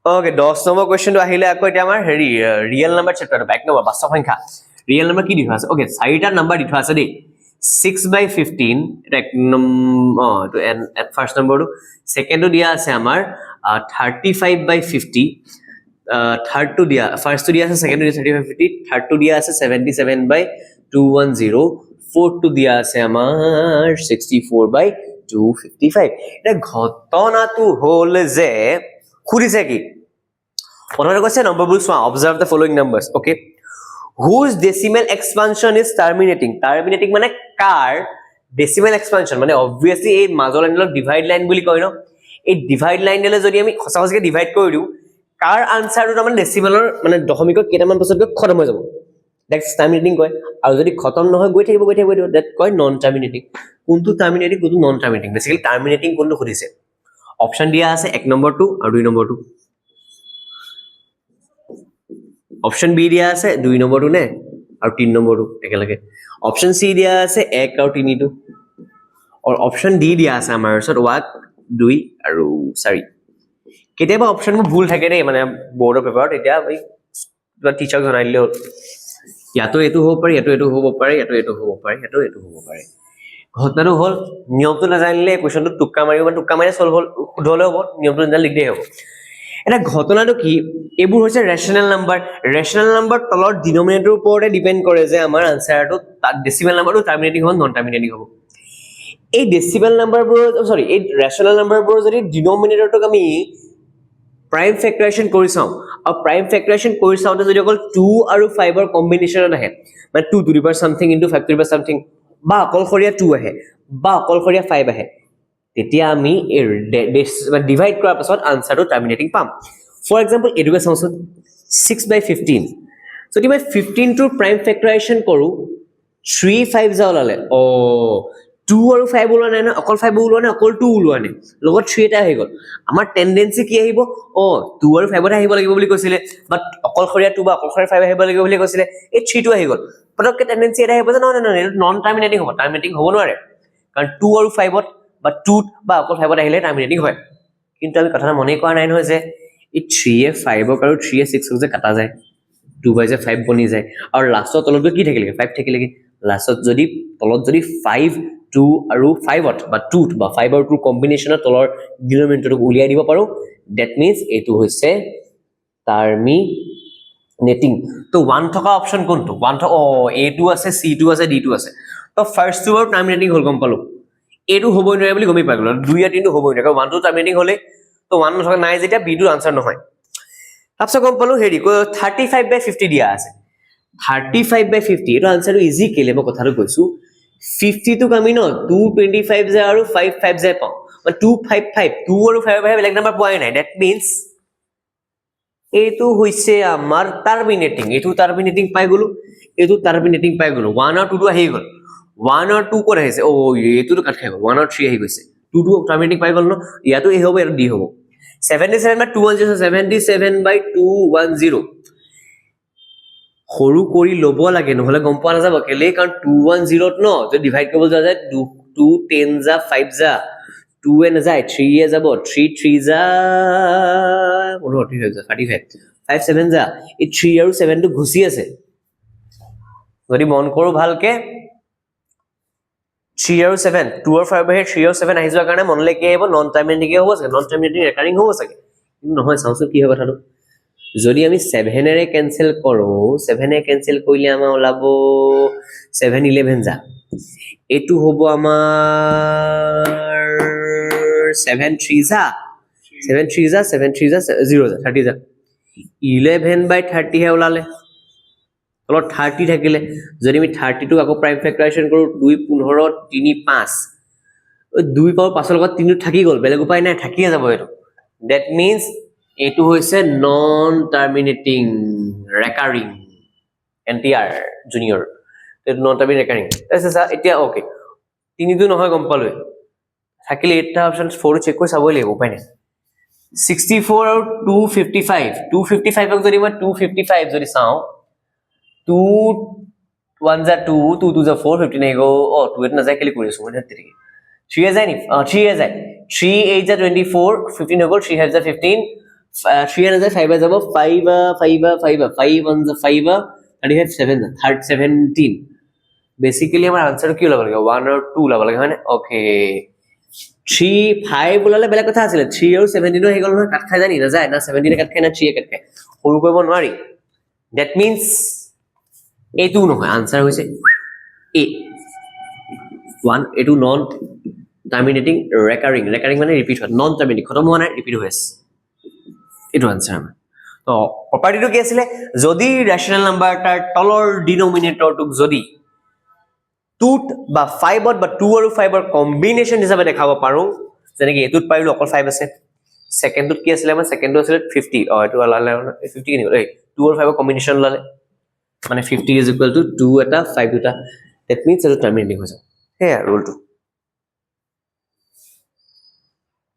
okay 10 number কোৱেশ্চনটো আহিলে আকৌ এতিয়া আমাৰ হেৰি ৰিয়েল নাম্বাৰ চেপ্টাৰটো 1 নম্বৰ বাস্তৱ সংখ্যা ৰিয়েল নাম্বাৰ কি দি থোৱা আছে ওকে চাৰিটা নাম্বাৰ দি থোৱা আছে দেই 6/15 এটা এক তো এট ফাৰ্স্ট নম্বৰটো সেকেন্ডটো দিয়া আছে আমাৰ 35/50 থাৰ্ডটো দিয়া ফাৰ্স্টটো দিয়া আছে সেকেন্ডটো দিয়া 35/50 থাৰ্ডটো দিয়া আছে 77/210 ফোৰ্থটো দিয়া আছে আমাৰ 64/255 এটা ঘটনাটো হল যে খুৰিছে কি প্ৰথমতে কৈছে নম্বৰবোৰ চোৱা observe the following numbers okay whose decimal expansion is terminating মানে কাৰ decimal expansion মানে obviously এই মাজৰ লাইনক ডিভাইড লাইন বুলি কয় ন এই ডিভাইড লাইনলে যদি আমি সঁচাকৈ ডিভাইড কৰি দিও কাৰ আনসাৰটো মানে ডেসিমেলৰ মানে দশমিকৰ কেইটামান পাছত খতম হৈ যাব দ্যাটস টাৰ্মিনেটিং কয় আৰু যদি খতম নহয় গৈ থাকিব দ্যাট কয় নন টাৰ্মিনেটিং কোনটো টাৰ্মিনেটিং কোনটো নন টাৰ্মিনেটিং বেসিক্যালি টাৰ্মিনেটিং কোনটো খুদিছে অপচন দিয়া আছে 1 নম্বৰটো আৰু 2 নম্বৰটো অপশন বি দিয়া আছে 2 নম্বৰটো নে আৰু 3 নম্বৰটো একেলগে অপশন সি দিয়া আছে 1 আৰু 3 টো আৰু অপশন ডি দিয়া আছে আমাৰ ওচৰত 1 2 আৰু 4 কেতিয়াবা অপশনবোৰ ভুল থাকে দেই মানে বৰ্ডৰ পেপাৰত এতিয়া এই টিচাৰ জনাইলে ইয়াতো এটো হ'ব পাৰে ইয়াতো এটো হ'ব পাৰে ইয়াতো এটো হ'ব পাৰে ইয়াতো এটো হ'ব পাৰে ঘটনাটো হল নিয়মটো নাজানিলে কোৱেশ্চনটো টুক্কা মাৰিব টুক্কা মাৰি সলভ হল শুধলে হ'ব নিয়মটো জানিলে লিখলে হ'ব এটা ঘটনাটো কি এবোৰ হৈছে ৰেশনাল নাম্বাৰ তলৰ ডিনোমিনেটৰ ওপৰতে ডিপেন্ড কৰে যে আমাৰ আনসাৰটো তাত ডেসিমেল নাম্বাৰটো টাৰ্মিনেটিং হ'ব নন টাৰ্মিনেটিং হ'ব এই ডেসিমেল নাম্বাৰবোৰ সৰি এই ৰেশনাল নাম্বাৰবোৰ যদি ডিনোমিনেটৰটোক আমি প্ৰাইম ফেক্টৰাইজেশন কৰি চাও আৰু প্ৰাইম ফেক্টৰাইজেশন কৰি চাওতে যদি অকল 2 আৰু 5 ৰ কম্বিনেশনত আহে মানে 2 to the power something into 5 to the power something বা অকলখৰীয়া 2 আহে বা অকলখৰীয়া 5 আহে তেতিয়া আমি ডিভাইড কৰাৰ পাছত আনসাৰটো টাৰ্মিনেটিং পাম ফৰ এক্সাম্পল এডুকে চাওঁচোন 6/15 যদি মই 15 টোৰ প্ৰাইম ফেক্টৰাইজেশন কৰো 3 5 যা ওলালে 2 আৰু 5 ওলোৱা নাই না অকল 5 ওলোৱা নাই অকল 2 ওলোৱা নাই লগত 3 এটা হৈ গল আমাৰ টেন্ডেন্সি কি আহিব 2 আৰু 5 আহিব লাগিব বুলি কৈছিলে বাট অকলখৰীয়া 2 বা অকলখৰীয়া 5 আহিব লাগিব বুলি কৈছিলে এই 3 টো আহি গল পটককে টেন্ডেন্সি এটা আহিব যে নন টাৰ্মিনেটিং হ'ব টাৰ্মিনেটিং হ'ব নোৱাৰে কাৰণ 2 আৰু 5 বা 2 বা অকল 5 আহিলে টাৰ্মিনেটিং হয় কিন্তু আমি কথাটা মনে কৰা নাই নহয় যে এই 3 এ 5 আৰু 3 এ 6 যে কাটা যায় 2 বাই যে 5 বনি যায় আৰু লাষ্টত তলত কি থাকিলে 5 থাকিলে লাষ্টত যদি তলত যদি 5 2 আৰু 5 বা 2 বা 5 আৰু 2 কম্বিনেশনত তলৰ ডিনোমিনেটৰটো উলিয়াই দিব পাৰো দ্যাট মিন্স এটো হৈছে টাৰ্মিনেটিং তো 1 থকা অপচন কোনটো 1 A2 আছে C2 আছে D2 আছে তো ফাৰ্স্ট টু আৰু টাৰ্মিনেটিং হল গম পালো এটো হ'বই নোৱাৰে বুলি গমই পাই গলো 2 আৰু 3 টো হ'বই নোৱাৰে কাৰণ 1 টো টাৰ্মিনেটিং হলে তো 1 নথকা নাই যেতিয়া B টোৰ আনসাৰ নহয় তাৰপিছত গম পালো হেৰি 35/50 দিয়া আছে 35/50 এটো আনসাৰটো ইজি কেলে মই কথাটো কৈছো 50 টো আমি ন 225 যে আৰু 55 যে পাও মানে 255 2 আৰু 5 বেলেগ নাম্বাৰ পোৱাই নাই দ্যাট মিন্স এটো হৈছে আমাৰ টাৰ্মিনেটিং এটো টাৰ্মিনেটিং পাই গলো এটো টাৰ্মিনেটিং পাই গলো 1 আৰু 2 টো আহি গল 1 আৰু 2 কোন আহিছে এটো কাট খাই গল 1 আৰু 3 আহি গৈছে 2 টো টাৰ্মিনেটিং পাই গল ন ইয়াতো এ হ'ব আৰু ডি হ'ব 77/210 সৰু কৰি লব লাগে নহলে গম পোৱা নাযাব কেলে কাৰণ 210 ত ন যদি ডিভাইড কৰিব যোৱা যায় 2 10 যা 5 যা 2 এ নাযায় 3 এ যাব 3 3 যা 35 5 7 যা এই 3 আৰু 7 টো ঘুচি আছে যদি মন কৰো ভালকে 3 আৰু 7 2 আৰু 5 বাহিৰে 3 আৰু 7 আহি যোৱাৰ কাৰণে মনলে কি আহিব নন টাৰ্মিনেটিং হ'ব চাগে নন টাৰ্মিনেটিং ৰেকাৰিং হ'ব চাগে কিন্তু নহয় চাওঁচোন কি হয় কথাটো যদি আমি 7 এৰে ক্যান্সেল কৰো 7 এ ক্যান্সেল কৰিলে আমাৰ ওলাব 7 11 যা এটো হ'ব আমাৰ 7 3 যা 7 3 যা 7 3 যা 0 যা 30 যা 11/30 হে ওলালে তলত 30 থাকিলে যদি আমি 30 টো আকৌ প্ৰাইম ফেক্টৰাইজেশন কৰো 2 15 3 5 2 পাওয়ার 5 লগত 3 থাকি গল বেলেগ উপায় নাই থাকিয়ে যাব এটো দ্যাট মিন্স এটো হৈছে non terminating recurring NTR junior এটো নন টাৰ্মিনেটিং ৰেকাৰিং এসা এতিয়া ওকে 3 টো নহয় গম পালো থাকিলে এটা অপচন 4 চেক কৰি চাবই লাগিব উপায় নাই 64 আৰু 255 ক যদি মই 255 যদি চাও 2 1 যা 2 2 2 যা 4 15 আহি গো 2 এটা নাযায় কেলি কৰিছো মই ধৰতে 3 এ যায় নি 3 এ যায় 3 8 যা 24 15 হৈ গল 3 5 যা 15 3 and 5 যাব 5 5 on the 5 35 7 17 বেসিক্যালি আমাৰ আনসাৰ কি ওলাব লাগে 1 আৰু 2 ওলাব লাগে হয়নে ওকে 3 5 ওলালে বেলেগ কথা আছিল 3 আৰু 17 হৈ গ'ল নহয় কাট খাই জানি না যায় না 17 কাট খাই না 3 কাট খাই সৰু কৰিব নোৱাৰি that means এইটো নহয় আনসাৰ হৈছে a 1 এইটো নন টাৰ্মিনেটিং ৰেকাৰিং মানে ৰিপিট হয় নন টাৰ্মিনেটিং খতম হোৱা নাই ৰিপিট হৈ আছে এইটো আনসাৰ আমাৰ তো প্ৰপাৰ্টিটো কি আছিল যদি ৰেশনাল নাম্বাৰ তাৰ তলৰ ডিনোমিনেটৰটোক যদি 2 বা 5 বা 2 আৰু 5 ৰ কম্বিনেশন হিচাপে দেখাব পাৰো যেনেকৈ এটোত পাইলো অকল 5 আছে সেকেন্ডত কি আছিল আমাৰ সেকেন্ডটো আছিল 50 এটো লালে 50 কিনি গ'ল এই 2 আৰু 5 ৰ কম্বিনেশন লালে মানে 50 is equal to 2 এটা 5 দুটা that means এটা টাৰ্মিনেটিং হৈ যায় হেয়া ৰুলটো